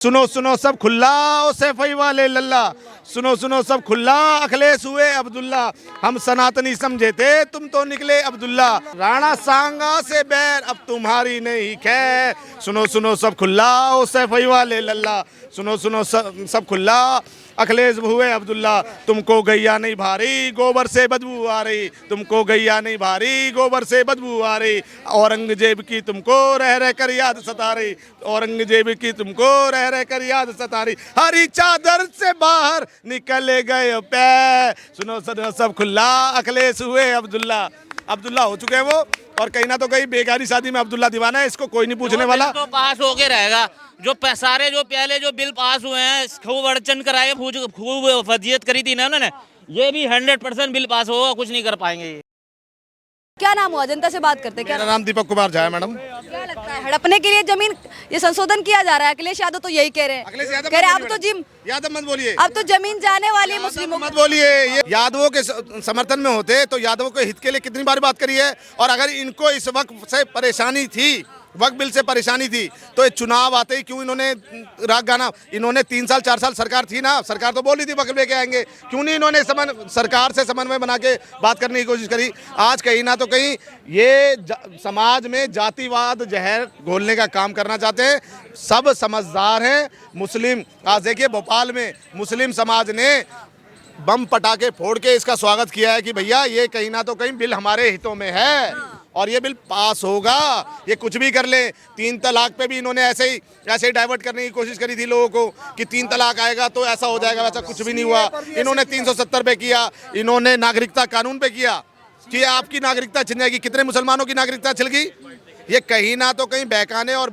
सुनो सुनो सब खुल्ला ओ सैफई वाले लल्ला, सुनो सुनो सब खुल्ला अखिलेश हुए अब्दुल्ला, हम सनातनी समझे थे तुम तो निकले अब्दुल्ला, राणा सांगा से बैर अब तुम्हारी नहीं खैर, सुनो सुनो सब खुल्ला ओ सैफई वाले लल्ला, सुनो सुनो सब खुल्ला अखिलेश हुए अब्दुल्ला, तुमको गैया नहीं भारी गोबर से बदबू आ रही, तुमको गैया नहीं भारी गोबर से बदबू आ रही, औरंगजेब की तुमको रह रह कर याद सता रही, औरंगजेब की तुमको रह रह कर याद सता रही, हरी चादर से बाहर निकले गए पैर, सुनो सुनो सब खुल्ला अखिलेश हुए अब्दुल्ला। अब्दुल्ला हो चुके हैं वो, और कहीं ना तो कहीं बेगारी शादी में अब्दुल्ला दीवाना है, इसको कोई नहीं पूछने वाला। तो पास होके रहेगा। जो सारे जो पहले जो बिल पास हुए हैं खूब अड़चन कराए, खूब फजीयत करी थी ना उन्होंने, ये भी 100% बिल पास होगा, कुछ नहीं कर पाएंगे ये। क्या नाम हुआ? जनता से बात करते हैं। क्या मेरा नाम दीपक कुमार झा है मैडम। क्या लगता है हड़पने के लिए जमीन ये संशोधन किया जा रहा है? अखिलेश यादव तो यही कह रहे हैं। अखिलेश यादव कह रहे अब तो जिम यादव मत बोलिए, अब तो जमीन जाने वाली है मुस्लिमों मत बोलिए। ये यादवों के समर्थन में होते तो यादवों के हित के लिए कितनी बार बात करी है, और अगर इनको इस वक्त से परेशानी थी, वक्त बिल से परेशानी थी, तो ये चुनाव आते ही क्यों इन्होंने राग गाना, इन्होंने 3 साल 4 साल सरकार थी ना, सरकार तो बोल रही थी वक्त लेके आएंगे, क्यों नहीं इन्होंने सरकार से समन्वय बना के बात करने की कोशिश करी। आज कहीं ना तो कहीं ये समाज में जातिवाद जहर घोलने का काम करना चाहते हैं। सब समझदार हैं मुस्लिम। आज देखिए भोपाल में मुस्लिम समाज ने बम पटाखे फोड़ के इसका स्वागत किया है कि भैया ये कहीं ना तो कहीं बिल हमारे हितों में है और ये बिल पास होगा, ये कुछ भी कर ले। 3 तलाक पे भी इन्होंने ऐसे ही डाइवर्ट करने की कोशिश करी थी लोगों को कि 3 तलाक आएगा तो ऐसा हो जाएगा, वैसा कुछ भी नहीं हुआ। इन्होंने 370 पे किया, इन्होंने नागरिकता कानून पे किया कि आपकी नागरिकता छिन जाएगी। कितने मुसलमानों की नागरिकता छिल गई। ये कहीं ना तो कहीं बहकाने और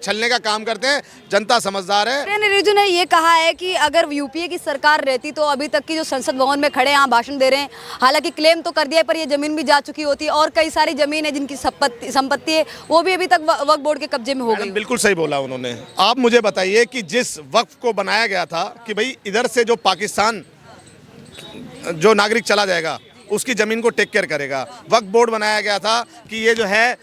छलने का काम करते हैं। जनता समझदार है। किरेन रिजिजू ने ये कहा है कि अगर यूपीए की सरकार रहती तो अभी तक की जो संसद भवन में खड़े यहाँ भाषण दे रहे हैं, हालांकि क्लेम तो कर दिया है पर ये जमीन भी जा चुकी होती और कई सारी जमीन है जिनकी संपत्ति है वो भी अभी तक वक्फ बोर्ड के कब्जे में हो गई। बिल्कुल सही बोला उन्होंने। आप मुझे बताइए कि जिस वक्फ को बनाया गया था कि भाई इधर से जो पाकिस्तान जो नागरिक चला जाएगा उसकी ज़मीन को टेक केयर करेगा, वक्फ बोर्ड बनाया गया था कि ये जो है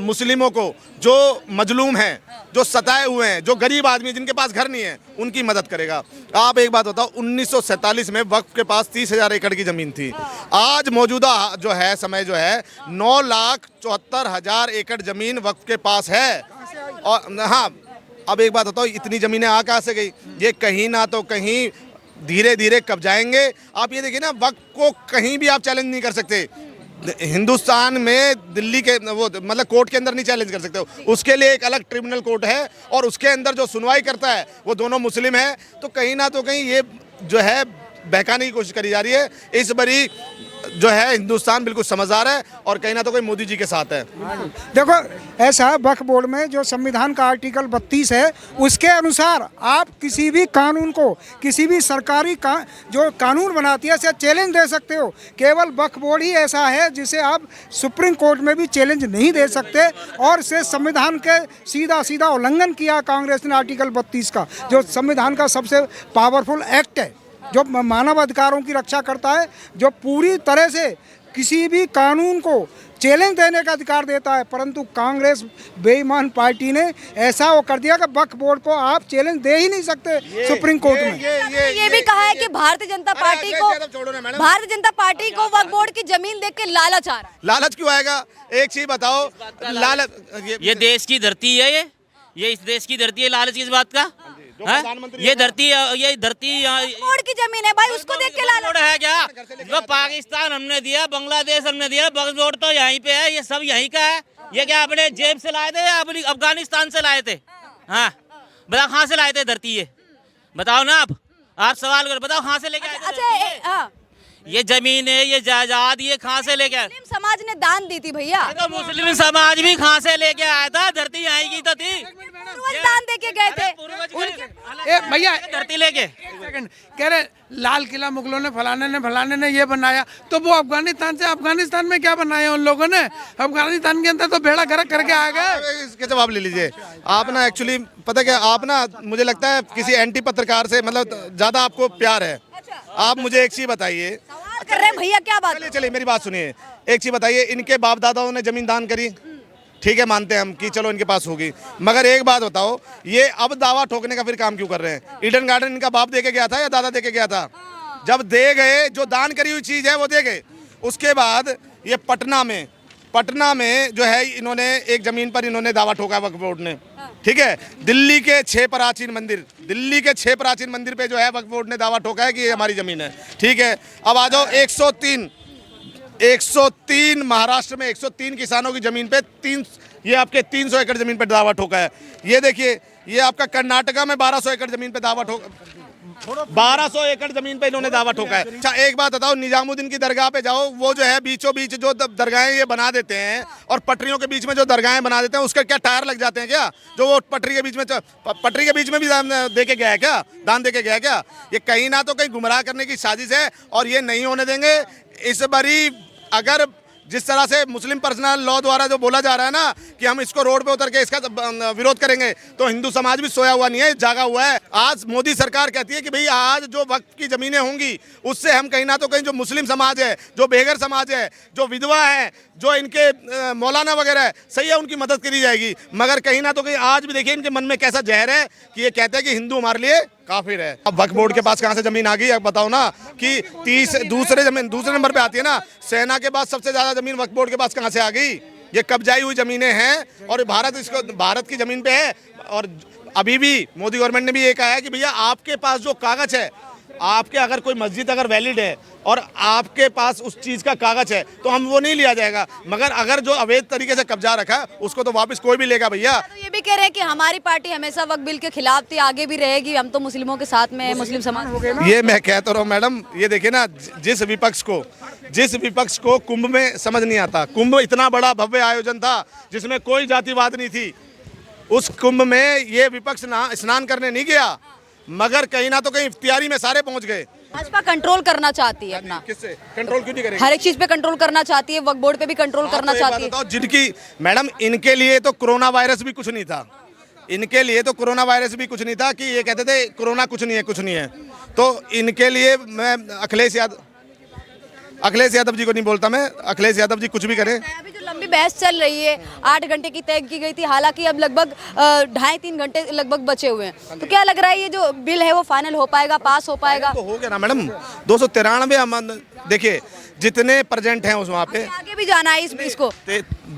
मुस्लिमों को जो मजलूम हैं, जो सताए हुए हैं, जो गरीब आदमी जिनके पास घर नहीं है, उनकी मदद करेगा। आप एक बात बताओ, 1947 में वक्फ के पास 30,000 एकड़ की ज़मीन थी। आज मौजूदा जो है समय जो है 9,74,000 एकड़ ज़मीन वक्फ के पास है। और हाँ, अब एक बात बताओ, इतनी ज़मीनें आ कहाँ से गई? ये कहीं ना तो कहीं धीरे धीरे कब जाएंगे। आप ये देखिए ना, वक्त को कहीं भी आप चैलेंज नहीं कर सकते। हिंदुस्तान में दिल्ली के वो मतलब कोर्ट के अंदर नहीं चैलेंज कर सकते हो, उसके लिए एक अलग ट्रिब्यूनल कोर्ट है और उसके अंदर जो सुनवाई करता है वो दोनों मुस्लिम है। तो कहीं ना तो कहीं ये जो है बहकाने की कोशिश करी जा रही है। इस बारी जो है हिंदुस्तान बिल्कुल समझदार है और कहीं ना तो कहीं मोदी जी के साथ है। देखो ऐसा वक्फ बोर्ड में जो संविधान का आर्टिकल 32 है उसके अनुसार आप किसी भी कानून को, किसी भी सरकारी जो कानून बनाती है उसे चैलेंज दे सकते हो। केवल वक्फ बोर्ड ही ऐसा है जिसे आप सुप्रीम कोर्ट में भी चैलेंज नहीं दे सकते, और से संविधान के सीधा उल्लंघन किया कांग्रेस ने आर्टिकल 32 का, जो संविधान का सबसे पावरफुल एक्ट है, जो मानव अधिकारों की रक्षा करता है, जो पूरी तरह से किसी भी कानून को चैलेंज देने का अधिकार देता है। परंतु कांग्रेस बेईमान पार्टी ने ऐसा वो कर दिया कि वक्फ बोर्ड को आप चैलेंज दे ही नहीं सकते सुप्रीम कोर्ट में। ये भी कहा है कि भारतीय जनता पार्टी को वक्फ बोर्ड की जमीन देख के लालच आ रहा है। लालच क्यों आएगा? एक चीज बताओ, लालच ये देश की धरती है, ये इस देश की धरती है। लालच किस बात का? ये धरती बोर्ड की जमीन है भाई, उसको देख के लालच है क्या? जो पाकिस्तान हमने दिया, बांग्लादेश हमने दिया, वक्फ बोर्ड तो यहीं पे है, ये सब यहीं का है। ये क्या अपने जेब से लाए थे या अपनी अफगानिस्तान से लाए थे? हाँ बताओ, कहाँ से लाए थे धरती? ये बताओ ना, आप सवाल कर, बताओ कहाँ से लेके आए थे? अच्छा, ये जमीन है, ये जायदाद, ये कहाँ से लेके आए? मुस्लिम समाज ने दान दी थी भैया। तो मुस्लिम समाज भी कहाँ से लेके आया था? धरती यहाँ की तो थी, दान दे के गए थे भैया धरती लेके। कह रहे लाल किला मुगलों ने फलाने ने ये बनाया, तो वो अफगानिस्तान में क्या बनाया उन लोगों ने? अफगानिस्तान के अंदर तो बेड़ा गर्क करके आ गए। इसके जवाब ले लीजिए आप ना। एक्चुअली पता क्या, आप ना मुझे लगता है किसी एंटी पत्रकार से मतलब ज्यादा आपको प्यार है। आप मुझे एक चीज बताइए, कर रहे भैया, क्या बात? चलिए मेरी बात सुनिए। एक चीज बताइए, इनके बाप दादाओं ने जमीन दान करी, ठीक है, मानते हैं हम कि चलो इनके पास होगी, मगर एक बात बताओ, ये अब दावा ठोकने का फिर काम क्यों कर रहे हैं? ईडन गार्डन इनका बाप दे के गया था या दादा दे के गया था? जब दे गए, जो दान करी हुई चीज़ है वो दे गए। उसके बाद ये पटना में जो है इन्होंने एक ज़मीन पर इन्होंने दावा ठोका वक्फ बोर्ड ने, ठीक है। दिल्ली के 6 प्राचीन मंदिर पे जो है वक्फ बोर्ड ने दावा ठोका है कि ये हमारी ज़मीन है, ठीक है। अब आ जाओ 103 महाराष्ट्र में 103 किसानों की ज़मीन पे ये आपके 300 एकड़ ज़मीन पे दावा ठोका है। ये देखिए, ये आपका कर्नाटका में 1200 एकड़ ज़मीन पे दावा ठोका, 1200 एकड़ जमीन पे इन्होंने दावा ठोका है। अच्छा एक बात बताओ, निजामुद्दीन की दरगाह पे जाओ, वो जो है बीचों बीच जो दरगाहें ये बना देते हैं और पटरियों के बीच में जो दरगाहें बना देते हैं, उसके क्या टायर लग जाते हैं क्या? जो वो पटरी के बीच में भी दान दे के गया है क्या? दान दे के गया है क्या? ये कहीं ना तो कहीं गुमराह करने की साजिश है और ये नहीं होने देंगे। इस बारी अगर जिस तरह से मुस्लिम पर्सनल लॉ द्वारा जो बोला जा रहा है ना कि हम इसको रोड पे उतर के इसका विरोध करेंगे, तो हिंदू समाज भी सोया हुआ नहीं है, जागा हुआ है। आज मोदी सरकार कहती है कि भाई आज जो वक्फ की ज़मीनें होंगी उससे हम कहीं ना तो कहीं जो मुस्लिम समाज है, जो बेघर समाज है, जो विधवा है, जो इनके मौलाना वगैरह है, सही है, उनकी मदद करी जाएगी। मगर कहीं ना तो कहीं आज भी देखिए इनके मन में कैसा जहर है कि ये कहते हैं कि हिंदू हमारे लिए काफिर है। अब वक्फ बोर्ड के पास कहाँ से जमीन आ गई? अब बताओ ना कि दूसरे नंबर पे आती है ना, सेना के बाद सबसे ज्यादा जमीन वक्फ बोर्ड के पास कहाँ से आ गई? ये कब्जाई हुई जमीनें हैं और भारत की जमीन पे है। और अभी भी मोदी गवर्नमेंट ने भी ये कहा है कि भैया आपके पास जो कागज है, आपके अगर कोई मस्जिद अगर वैलिड है और आपके पास उस चीज़ का कागज है तो हम वो नहीं लिया जाएगा, मगर अगर जो अवैध तरीके से कब्जा रखा उसको तो वापस कोई भी लेगा भैया। तो ये भी कह रहे हैं कि हमारी पार्टी हमेशा वक्फ बिल के खिलाफ थी, आगे भी रहेगी, हम तो मुस्लिमों के साथ में, मुस्लिम समाज हो गए। ये मैं कहता रहा हूँ मैडम, ये देखिए ना, जिस विपक्ष को कुंभ में समझ नहीं आता, कुंभ इतना बड़ा भव्य आयोजन था जिसमें कोई जातिवाद नहीं थी, उस कुंभ में ये विपक्ष स्नान करने नहीं गया, मगर कहीं ना तो कहीं इफ्तियारी में सारे पहुंच गए। भाजपा कंट्रोल करना चाहती है अपना, किससे कंट्रोल क्यों नहीं करेगी? हर एक चीज पे कंट्रोल करना चाहती है, वक्फ बोर्ड पे भी कंट्रोल करना चाहती है। बताओ, जिनकी मैडम, इनके लिए तो कोरोना वायरस भी कुछ नहीं था, इनके लिए तो कोरोना वायरस भी कुछ नहीं था कि ये कहते थे कोरोना कुछ नहीं है। तो इनके लिए मैं अखिलेश यादव जी को नहीं बोलता, मैं अखिलेश यादव जी कुछ भी करें। अभी जो लंबी बहस चल रही है, 8 घंटे की तय की गई थी, हालांकि अब लगभग 2.5-3 घंटे लगभग बचे हुए हैं, तो क्या लग रहा है ये जो बिल है वो फाइनल हो पाएगा, पास हो पाएगा? तो हो गया ना मैडम, 293। देखिए जितने प्रेजेंट हैं उस वहाँ पे आगे भी जाना है इसको,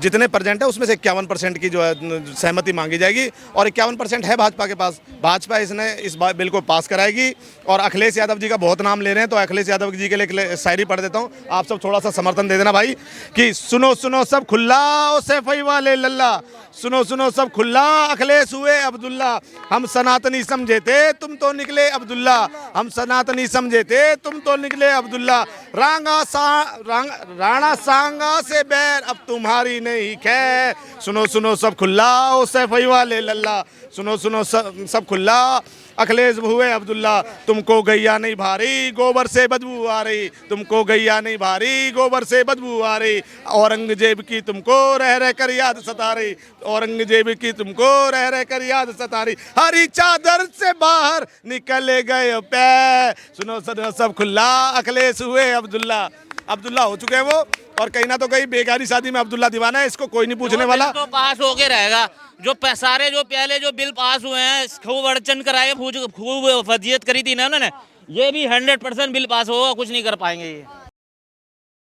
जितने प्रेजेंट है उसमें से 51% की जो है सहमति मांगी जाएगी और 51% है भाजपा के पास। भाजपा इस बिल को पास कराएगी। और अखिलेश यादव जी का बहुत नाम ले रहे हैं, तो अखिलेश यादव जी के लिए शायरी पढ़ देता हूँ, आप सब थोड़ा सा समर्थन दे देना भाई। कि सुनो सुनो सब खुल्ला ओ सैफई वाले लल्ला, सुनो सुनो सब खुल्ला अखिलेश हुए अब्दुल्ला, हम सनातनी समझे थे तुम तो निकले अब्दुल्ला, हम सनातनी समझे थे तुम तो निकले अब्दुल्ला, राणा सांगा से बैर अब तुम्हारी नहीं खैर, सुनो सुनो सब खुल्ला ओ सैफई वाले लल्ला, सुनो सुनो सब खुल्ला अखिलेश हुए अब्दुल्ला, तुमको गैया नहीं भारी गोबर से बदबू आ रही, तुमको गैया नहीं भारी गोबर से बदबू आ रही, औरंगजेब की तुमको रह रह कर याद सता रही, औरंगजेब की तुमको रह रह कर याद सता रही, हरी चादर से बाहर निकले गए पैर, सुनो सुनो सब खुल्ला अखिलेश हुए अब्दुल्ला। अब्दुल्ला हो चुके हैं वो, और कहीं ना तो कहीं बेगारी शादी में अब्दुल्ला दीवाना है, इसको कोई नहीं पूछने वाला। तो पास होके रहेगा। जो सारे जो पहले जो बिल पास हुए हैं, खूब अड़चन कराए, खूब फजीयत करी थी ना उन्होंने, ये भी 100% बिल पास होगा, कुछ नहीं कर पाएंगे ये।